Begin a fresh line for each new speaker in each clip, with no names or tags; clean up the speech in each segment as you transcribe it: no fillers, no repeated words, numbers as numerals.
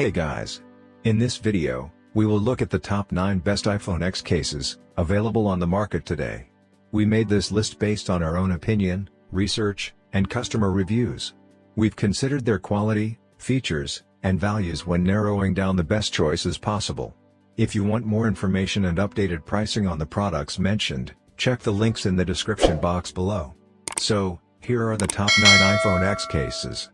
Hey guys! In this video, we will look at the top 9 best iPhone X cases, available on the market today. We made this list based on our own opinion, research, and customer reviews. We've considered their quality, features, and values when narrowing down the best choices possible. If you want more information and updated pricing on the products mentioned, check the links in the description box below. So, here are the top 9 iPhone X cases.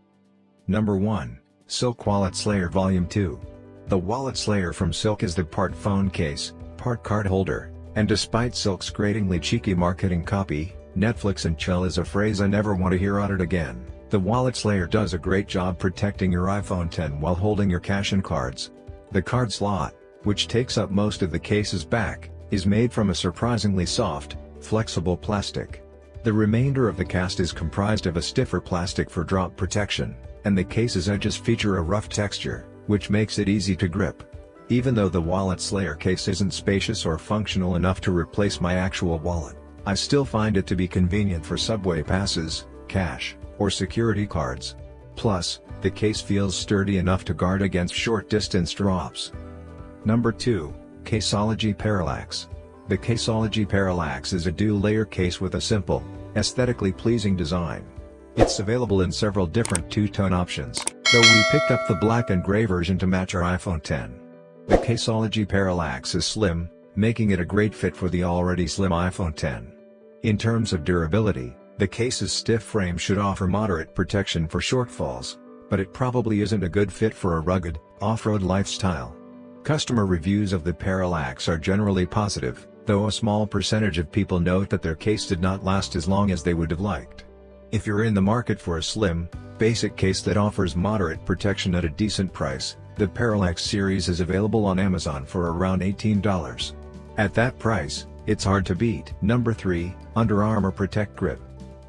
Number 1. Silk Wallet Slayer Volume 2. The Wallet Slayer from Silk is the part phone case, part card holder, and despite Silk's gratingly cheeky marketing copy, Netflix and chill is a phrase I never want to hear uttered again. The Wallet Slayer does a great job protecting your iPhone X while holding your cash and cards. The card slot, which takes up most of the case's back, is made from a surprisingly soft, flexible plastic. The remainder of the cast is comprised of a stiffer plastic for drop protection, and the case's edges feature a rough texture, which makes it easy to grip. Even though the Wallet Slayer case isn't spacious or functional enough to replace my actual wallet, I still find it to be convenient for subway passes, cash, or security cards. Plus, the case feels sturdy enough to guard against short-distance drops. Number 2. Caseology Parallax. The Caseology Parallax is a dual-layer case with a simple, aesthetically pleasing design. It's available in several different two-tone options, though we picked up the black and gray version to match our iPhone X. The Caseology Parallax is slim, making it a great fit for the already slim iPhone X. In terms of durability, the case's stiff frame should offer moderate protection for shortfalls, but it probably isn't a good fit for a rugged, off-road lifestyle. Customer reviews of the Parallax are generally positive, though a small percentage of people note that their case did not last as long as they would have liked. If you're in the market for a slim, basic case that offers moderate protection at a decent price, the Parallax series is available on Amazon for around $18. At that price, it's hard to beat. Number 3. Under Armour Protect Grip.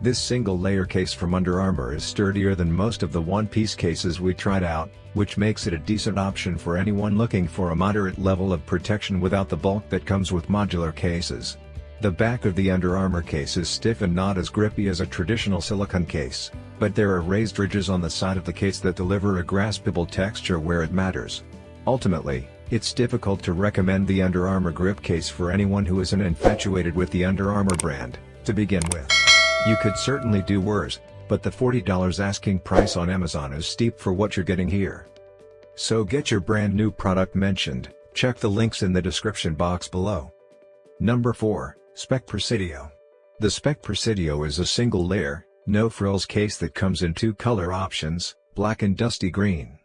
This single-layer case from Under Armour is sturdier than most of the one-piece cases we tried out, which makes it a decent option for anyone looking for a moderate level of protection without the bulk that comes with modular cases. The back of the Under Armour case is stiff and not as grippy as a traditional silicone case, but there are raised ridges on the side of the case that deliver a graspable texture where it matters. Ultimately, it's difficult to recommend the Under Armour grip case for anyone who isn't infatuated with the Under Armour brand, to begin with. You could certainly do worse, but the $40 asking price on Amazon is steep for what you're getting here. So get your brand new product mentioned, check the links in the description box below. Number 4. Spec Presidio. The Spec Presidio is a single-layer, no-frills case that comes in 2 color options, black and dusty green.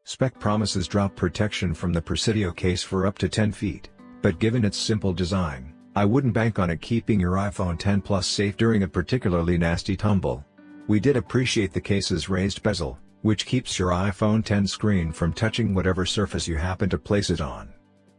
Spec promises drop protection from the Presidio case for up to 10 feet, but given its simple design, I wouldn't bank on it keeping your iPhone X Plus safe during a particularly nasty tumble. We did appreciate the case's raised bezel, which keeps your iPhone X screen from touching whatever surface you happen to place it on.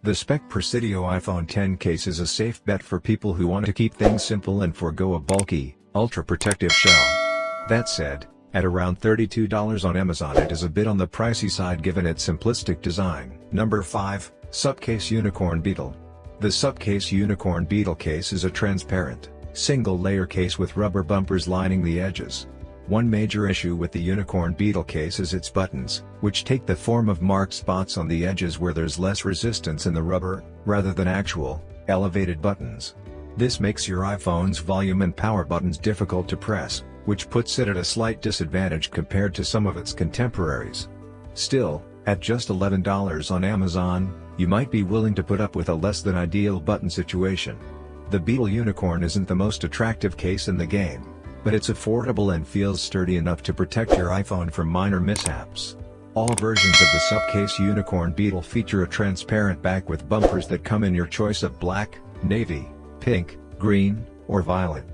The Spec Presidio iPhone X case is a safe bet for people who want to keep things simple and forego a bulky, ultra-protective shell. That said, at around $32 on Amazon it is a bit on the pricey side given its simplistic design. Number 5. Supcase Unicorn Beetle. The Supcase Unicorn Beetle case is a transparent, single-layer case with rubber bumpers lining the edges. One major issue with the Unicorn Beetle case is its buttons, which take the form of marked spots on the edges where there's less resistance in the rubber, rather than actual, elevated buttons. This makes your iPhone's volume and power buttons difficult to press, which puts it at a slight disadvantage compared to some of its contemporaries. Still, at just $11 on Amazon, you might be willing to put up with a less than ideal button situation. The Beetle Unicorn isn't the most attractive case in the game, but it's affordable and feels sturdy enough to protect your iPhone from minor mishaps. All versions of the Supcase Unicorn Beetle feature a transparent back with bumpers that come in your choice of black, navy, pink, green, or violet.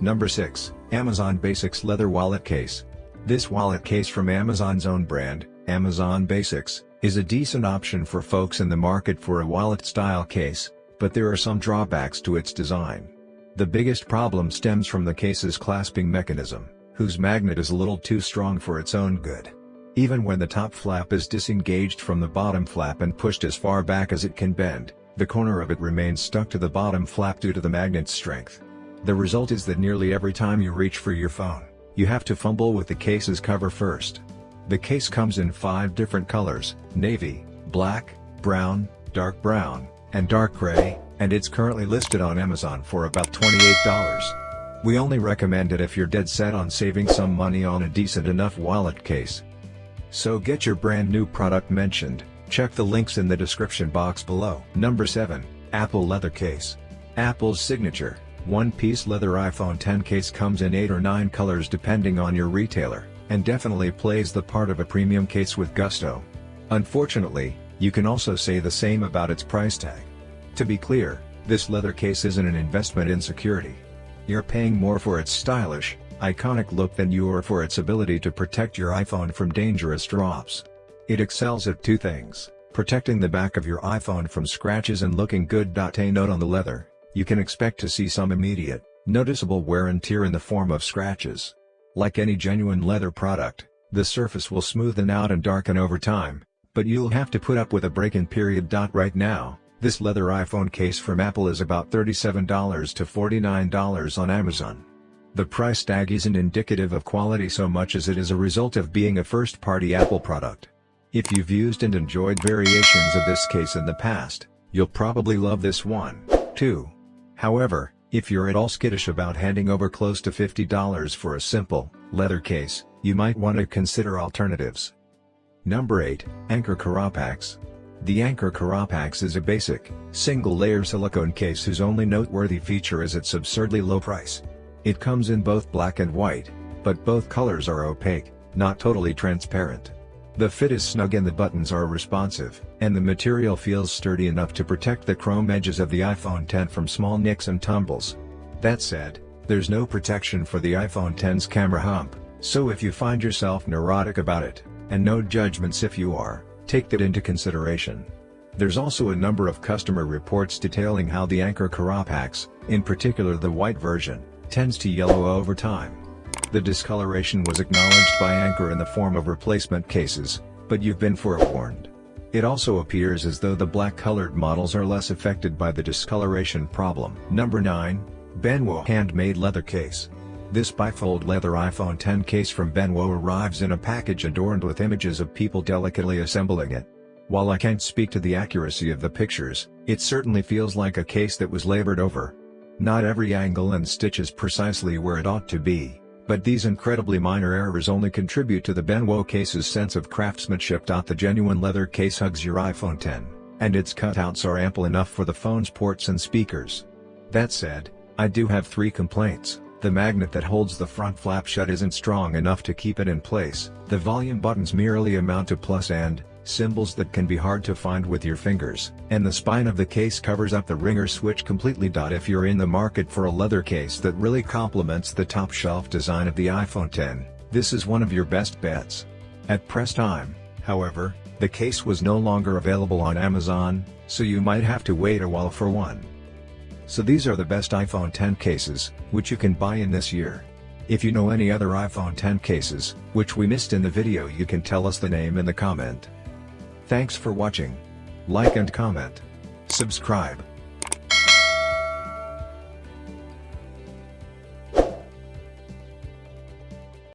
Number 6. Amazon Basics Leather Wallet Case. This wallet case from Amazon's own brand, Amazon Basics, is a decent option for folks in the market for a wallet-style case, but there are some drawbacks to its design. The biggest problem stems from the case's clasping mechanism, whose magnet is a little too strong for its own good. Even when the top flap is disengaged from the bottom flap and pushed as far back as it can bend, the corner of it remains stuck to the bottom flap due to the magnet's strength. The result is that nearly every time you reach for your phone, you have to fumble with the case's cover first. The case comes in 5 different colors: navy, black, brown, dark brown, and dark gray, and it's currently listed on Amazon for about $28. We only recommend it if you're dead set on saving some money on a decent enough wallet case. So get your brand new product mentioned. Check the links in the description box below. Number 7. Apple Leather Case. Apple's signature, one-piece leather iPhone X case comes in 8 or 9 colors depending on your retailer, and definitely plays the part of a premium case with gusto. Unfortunately, you can also say the same about its price tag. To be clear, this leather case isn't an investment in security. You're paying more for its stylish, iconic look than you are for its ability to protect your iPhone from dangerous drops. It excels at 2 things: protecting the back of your iPhone from scratches and looking good. A note on the leather: you can expect to see some immediate, noticeable wear and tear in the form of scratches. Like any genuine leather product, the surface will smoothen out and darken over time, but you'll have to put up with a break-in period. Right now, this leather iPhone case from Apple is about $37 to $49 on Amazon. The price tag isn't indicative of quality so much as it is a result of being a first-party Apple product. If you've used and enjoyed variations of this case in the past, you'll probably love this one, too. However, if you're at all skittish about handing over close to $50 for a simple, leather case, you might want to consider alternatives. Number 8. Anker Carapax. The Anker Carapax is a basic, single-layer silicone case whose only noteworthy feature is its absurdly low price. It comes in both black and white, but both colors are opaque, not totally transparent. The fit is snug and the buttons are responsive, and the material feels sturdy enough to protect the chrome edges of the iPhone X from small nicks and tumbles. That said, there's no protection for the iPhone X's camera hump, so if you find yourself neurotic about it, and no judgments if you are, take that into consideration. There's also a number of customer reports detailing how the Anker Carapax, in particular the white version, tends to yellow over time. The discoloration was acknowledged by Anker in the form of replacement cases, but you've been forewarned. It also appears as though the black-colored models are less affected by the discoloration problem. Number 9. Benwo Handmade Leather Case. This bifold leather iPhone X case from Benwo arrives in a package adorned with images of people delicately assembling it. While I can't speak to the accuracy of the pictures, it certainly feels like a case that was labored over. Not every angle and stitch is precisely where it ought to be, but these incredibly minor errors only contribute to the Benwo case's sense of craftsmanship. The genuine leather case hugs your iPhone X, and its cutouts are ample enough for the phone's ports and speakers. That said, I do have 3 complaints. The magnet that holds the front flap shut isn't strong enough to keep it in place, the volume buttons merely amount to plus and symbols that can be hard to find with your fingers, and the spine of the case covers up the ringer switch completely. If you're in the market for a leather case that really complements the top-shelf design of the iPhone X, this is one of your best bets. At press time, however, the case was no longer available on Amazon, so you might have to wait a while for one. So these are the best iPhone X cases, which you can buy in this year. If you know any other iPhone X cases, which we missed in the video, you can tell us the name in the comment. Thanks for watching. Like and comment. Subscribe.